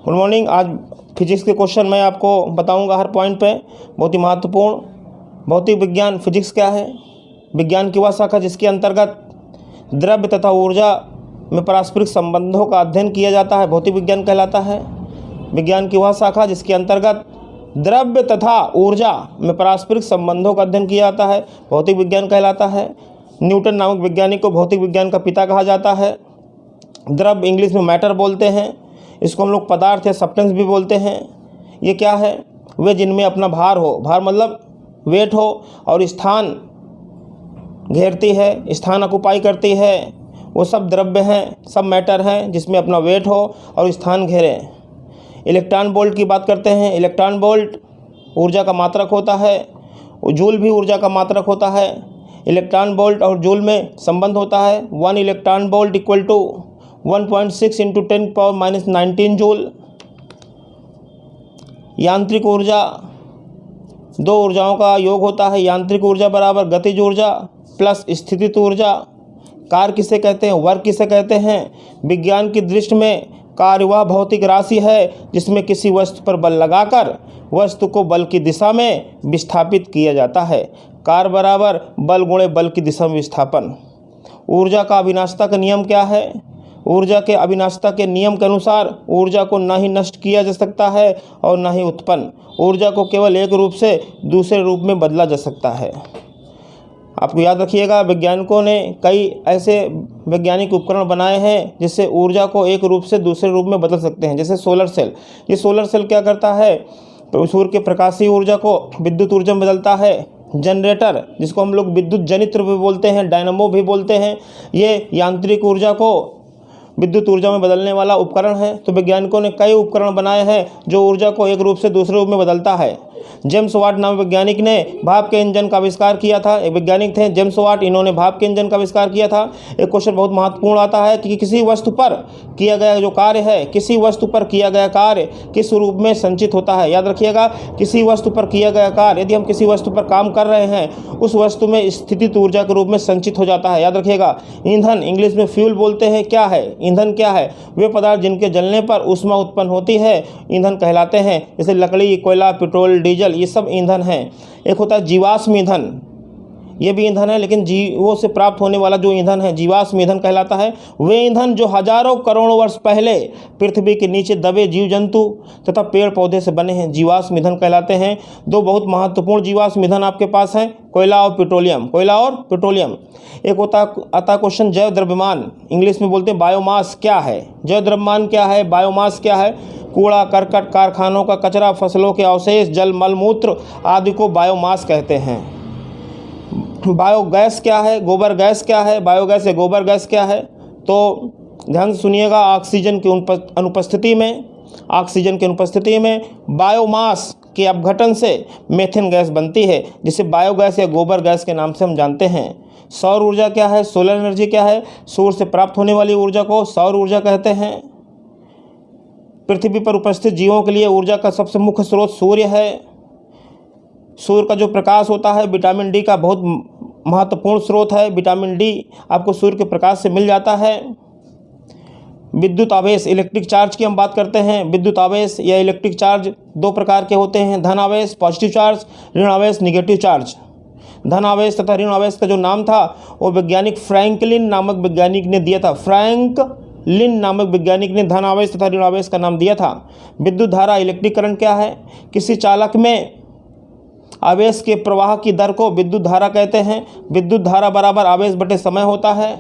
Good morning. आज physics के question मैं आपको बताऊंगा हर पॉइंट पे, बहुत ही महत्वपूर्ण। भौतिक विज्ञान फिजिक्स क्या है? विज्ञान की वह शाखा जिसके अंतर्गत द्रव्य तथा ऊर्जा में पारस्परिक संबंधों का अध्ययन किया जाता है, भौतिक विज्ञान कहलाता है। विज्ञान की वह शाखा जिसके अंतर्गत द्रव्य तथा ऊर्जा में पारस्परिक संबंधों का अध्ययन किया जाता है, भौतिक विज्ञान कहलाता है। न्यूटन नामक वैज्ञानिक को भौतिक विज्ञान का पिता कहा जाता है। द्रव्य इंग्लिश में मैटर बोलते हैं, इसको हम लोग पदार्थ या सब्सटेंस भी बोलते हैं। ये क्या है? वे जिनमें अपना भार हो, भार मतलब वेट हो, और स्थान घेरती है, स्थान ऑक्युपाई करती है, वो सब द्रव्य हैं, सब मैटर हैं जिसमें अपना वेट हो और स्थान घेरे। इलेक्ट्रॉन वोल्ट की बात करते हैं। इलेक्ट्रॉन वोल्ट ऊर्जा का मात्रक होता है, जूल भी ऊर्जा का मात्रक होता है। इलेक्ट्रॉन वोल्ट और जूल में संबंध होता है। 1 electron volt equal to 1.6 × 10⁻⁻19 joule. यांत्रिक ऊर्जा दो ऊर्जाओं का योग होता है। यांत्रिक ऊर्जा बराबर गतिज ऊर्जा प्लस स्थितिज ऊर्जा। कार्य किसे कहते हैं? वर्क किसे कहते हैं? विज्ञान की दृष्टि में कार्य वह भौतिक राशि है जिसमें किसी वस्तु पर बल लगाकर वस्तु को बल की दिशा में विस्थापित किया जाता है। कार्य बराबर बल गुणे बल की दिशा में विस्थापन। ऊर्जा का अविनाशिता का नियम क्या है? ऊर्जा के अविनाशिता के नियम के अनुसार ऊर्जा को न ही नष्ट किया जा सकता है और न ही उत्पन्न। ऊर्जा को केवल एक रूप से दूसरे रूप में बदला जा सकता है। आपको याद रखिएगा, वैज्ञानिकों ने कई ऐसे वैज्ञानिक उपकरण बनाए हैं जिससे ऊर्जा को एक रूप से दूसरे रूप में बदल सकते हैं। जैसे सोलर सेल। ये सोलर सेल क्या करता है? सूर्य के प्रकाशीय ऊर्जा को विद्युत ऊर्जा में बदलता है। जनरेटर, जिसको हम लोग विद्युत जनित्र भी बोलते हैं, डायनामो भी बोलते हैं, ये यांत्रिक ऊर्जा को विद्युत ऊर्जा में बदलने वाला उपकरण है। तो वैज्ञानिकों ने कई उपकरण बनाए हैं जो ऊर्जा को एक रूप से दूसरे रूप में बदलता है। जेम्स वाट नाम वैज्ञानिक ने भाप के इंजन का आविष्कार किया था। एक वैज्ञानिक थे जेम्स वाट, इन्होंने भाप के इंजन का आविष्कार किया था। एक क्वेश्चन बहुत महत्वपूर्ण आता है कि किसी वस्तु पर किया गया जो कार्य है, किसी वस्तु पर किया गया कार्य किस रूप में संचित होता है? याद रखिएगा, किसी वस्तु पर किया गया कार्य, यदि हम किसी वस्तु पर काम कर रहे हैं, उस वस्तु में स्थितिज ऊर्जा के रूप में संचित हो जाता है। याद रखिएगा, ईंधन इंग्लिश में फ्यूल बोलते हैं। क्या है ईंधन? क्या है? वे पदार्थ जिनके जलने पर ऊष्मा उत्पन्न होती है, ईंधन कहलाते हैं। जैसे लकड़ी, कोयला, पेट्रोल, डीजल, ये सब ईंधन हैं। एक होता है जीवाश्म ईंधन, ये भी ईंधन है, लेकिन जीवों से प्राप्त होने वाला जो ईंधन है जीवाश्म ईंधन कहलाता है। वे ईंधन जो हजारों करोड़ों वर्ष पहले पृथ्वी के नीचे दबे जीव जंतु तथा पेड़ पौधे से बने हैं, जीवाश्म ईंधन कहलाते हैं। दो बहुत महत्वपूर्ण जीवाश्म ईंधन आपके पास हैं, कोयला और पेट्रोलियम। कोयला और पेट्रोलियम। एक आता क्वेश्चन जैव द्रव्यमान, इंग्लिश में बोलते हैं बायोमास। क्या है जैव द्रव्यमान? क्या है बायोमास? क्या है? कूड़ा करकट, कारखानों का कचरा, फसलों के अवशेष, जल, मल मूत्र आदि को बायोमास कहते हैं। बायोगैस क्या है? गोबर गैस क्या है? बायोगैस या गोबर गैस क्या है? तो ध्यान से सुनिएगा, ऑक्सीजन की अनुपस्थिति में बायोमास के अपघटन से मीथेन गैस बनती है, जिसे बायोगैस या गोबर गैस के नाम से हम जानते हैं। सौर ऊर्जा क्या है? सोलर एनर्जी क्या है? सूर्य से प्राप्त होने वाली ऊर्जा को सौर ऊर्जा कहते हैं। पृथ्वी पर उपस्थित जीवों के लिए ऊर्जा का सबसे मुख्य स्रोत सूर्य है। सूर्य का जो प्रकाश होता है विटामिन डी का बहुत महत्वपूर्ण स्रोत है। विटामिन डी आपको सूर्य के प्रकाश से मिल जाता है। विद्युत आवेश, इलेक्ट्रिक चार्ज की हम बात करते हैं। विद्युत आवेश या इलेक्ट्रिक चार्ज दो प्रकार के होते हैं, धन आवेश पॉजिटिव चार्ज, ऋण आवेश निगेटिव चार्ज। धन आवेश तथा ऋण आवेश का जो नाम था वो वैज्ञानिक फ्रैंकलिन नामक वैज्ञानिक ने दिया था। फ्रैंकलिन नामक वैज्ञानिक ने धन आवेश तथा ऋण आवेश का नाम दिया था। विद्युत धारा, इलेक्ट्रिक करंट क्या है? किसी चालक में आवेश के प्रवाह की दर को विद्युत धारा कहते हैं। विद्युत धारा बराबर आवेश बटे समय होता है।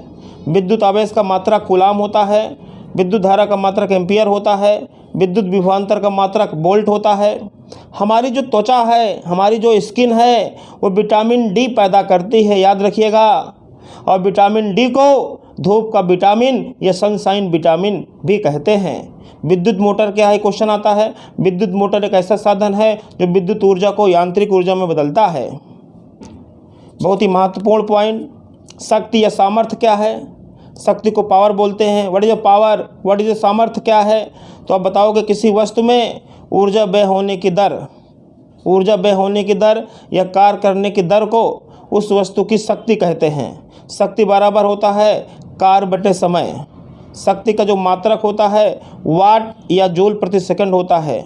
विद्युत आवेश का मात्रक कूलाम होता है। विद्युत धारा का मात्रक एम्पियर होता है। विद्युत विभवांतर का मात्रक वोल्ट होता है। हमारी जो त्वचा है, हमारी जो स्किन है, वो विटामिन डी पैदा करती है, याद रखिएगा। और विटामिन डी को धूप का विटामिन या सनशाइन विटामिन भी कहते हैं। विद्युत मोटर क्या है? क्वेश्चन आता है। विद्युत मोटर एक ऐसा साधन है जो विद्युत ऊर्जा को यांत्रिक ऊर्जा में बदलता है। बहुत ही महत्वपूर्ण पॉइंट, शक्ति या सामर्थ्य क्या है? शक्ति को पावर बोलते हैं। What is a power? What is a सामर्थ्य क्या है? तो आप बताओगे किसी वस्तु में ऊर्जा व्यय होने की दर या कार्य करने की दर को उस वस्तु की शक्ति कहते हैं। शक्ति बराबर होता है कार्य बटे समय। शक्ति का जो मात्रक होता है वाट या जूल प्रति सेकंड होता है।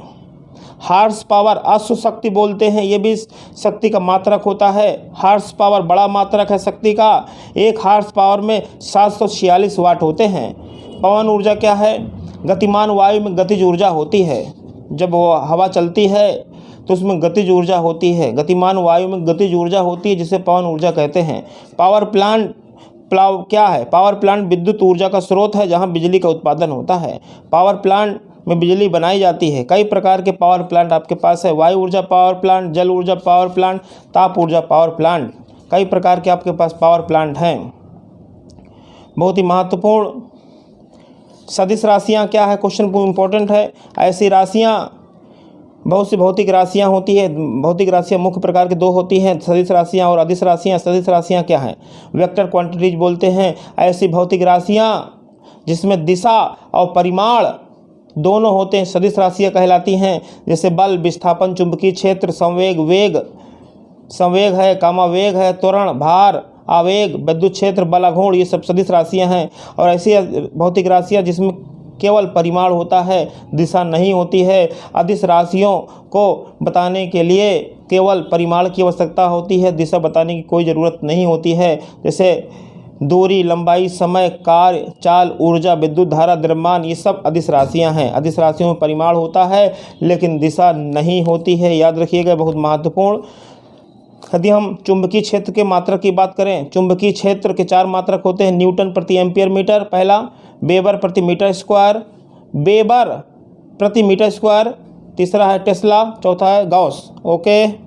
हार्स पावर अश्व शक्ति बोलते हैं, ये भी शक्ति का मात्रक होता है। हार्स पावर बड़ा मात्रक है शक्ति का। एक हार्स पावर में 746 वाट होते हैं। पवन ऊर्जा क्या है? गतिमान वायु में गतिज ऊर्जा होती है। जब वो हवा चलती है तो उसमें गतिज ऊर्जा होती है। गतिमान वायु में गतिज ऊर्जा होती है, जिसे पवन ऊर्जा कहते हैं। पावर प्लांट क्या है? पावर प्लांट विद्युत ऊर्जा का स्रोत है जहां बिजली का उत्पादन होता है। पावर प्लांट में बिजली बनाई जाती है। कई प्रकार के पावर प्लांट आपके पास है। वायु ऊर्जा पावर प्लांट, जल ऊर्जा पावर प्लांट, ताप ऊर्जा पावर प्लांट, कई प्रकार के आपके पास पावर प्लांट हैं। बहुत ही महत्वपूर्ण सदिश राशियाँ क्या है? क्वेश्चन इंपॉर्टेंट है। ऐसी राशियाँ, बहुत सी भौतिक राशियाँ होती है। भौतिक राशियाँ मुख्य प्रकार की दो होती हैं, सदिश राशियाँ और अदिश राशियाँ। सदिश राशियाँ क्या हैं? वेक्टर क्वांटिटीज बोलते हैं ऐसी भौतिक राशियाँ जिसमें दिशा और परिमाण दोनों होते हैं, सदिश राशियाँ कहलाती हैं। जैसे बल, विस्थापन, चुंबकीय क्षेत्र, संवेग, संवेग है, कामावेग है, त्वरण, भार, आवेग, विद्युत क्षेत्र, बलाघूर्ण, ये सब सदिश राशियाँ हैं। और ऐसी भौतिक राशियाँ जिसमें केवल परिमाण होता है, दिशा नहीं होती है। अदिश राशियों को बताने के लिए केवल परिमाण की आवश्यकता होती है, दिशा बताने की कोई ज़रूरत नहीं होती है। जैसे दूरी, लंबाई, समय, कार्य, चाल, ऊर्जा, विद्युत धारा, द्रव्यमान, ये सब अदिश राशियाँ हैं। अदिश राशियों में परिमाण होता है लेकिन दिशा नहीं होती है, याद रखिएगा, बहुत महत्वपूर्ण। यदि हम चुंबकीय क्षेत्र के मात्रक की बात करें, चुंबकीय क्षेत्र के 4 मात्रक होते हैं। न्यूटन प्रति एम्पियर मीटर पहला, वेबर प्रति मीटर स्क्वायर, वेबर प्रति मीटर स्क्वायर तीसरा है टेस्ला, चौथा है गॉस। ओके।